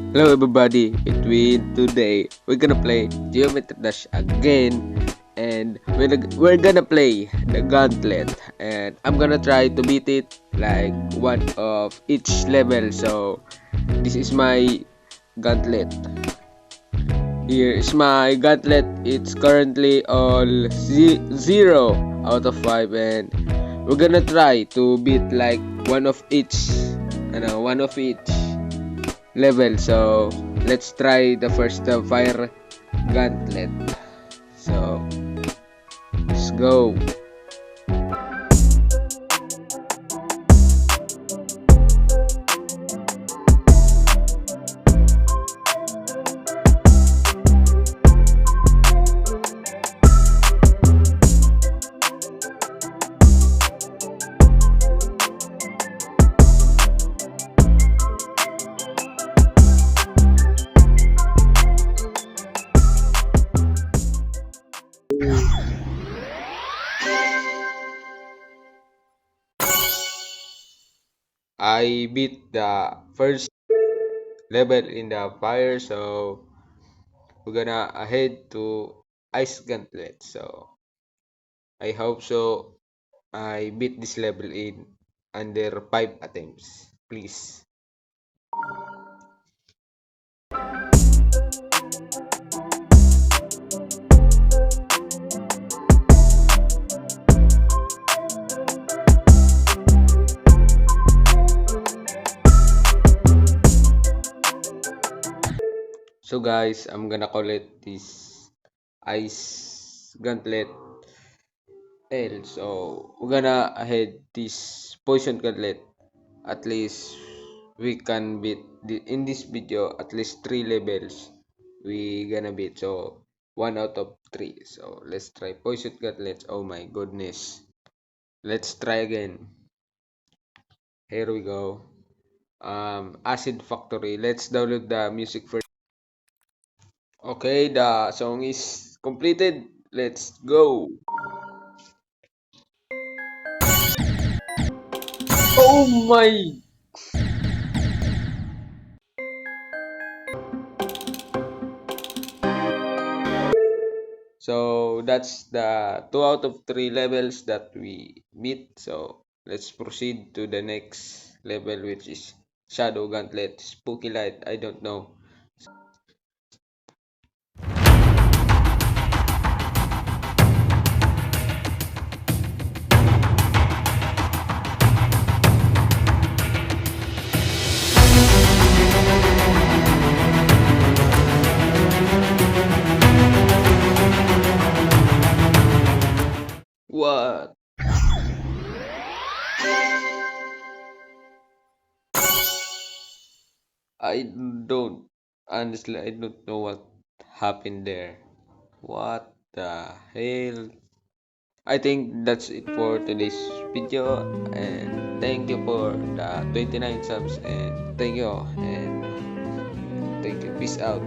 Hello everybody, between today we're gonna play Geometry Dash again, and we're gonna play the Gauntlet, and I'm gonna try to beat it like one of each level. So this is my Gauntlet. Here is my Gauntlet. It's currently all 0 out of 5, and we're gonna try to beat like one of each, one of each level. So let's try the first fire gauntlet. So let's go. I beat the first level in the fire, so we're gonna ahead to ice gauntlet. So I hope so I beat this level in under 5 attempts, please. So guys, I'm gonna collect this ice gauntlet L. So we're gonna ahead this poison gauntlet. At least we can beat in this video at least 3 levels. We gonna beat, so 1 out of 3. So let's try poison gauntlets. Oh my goodness. Let's try again. Here we go. Acid Factory. Let's download the music first. Okay, the song is completed. Let's go. Oh my. So that's the 2 out of 3 levels that we meet. So let's proceed to the next level, which is Shadow Gauntlet, Spooky Light. I don't know. What? I don't, honestly, I don't know what happened there. What the hell? I think that's it for today's video, and thank you for the 29 subs, and thank you, and thank you. Peace out.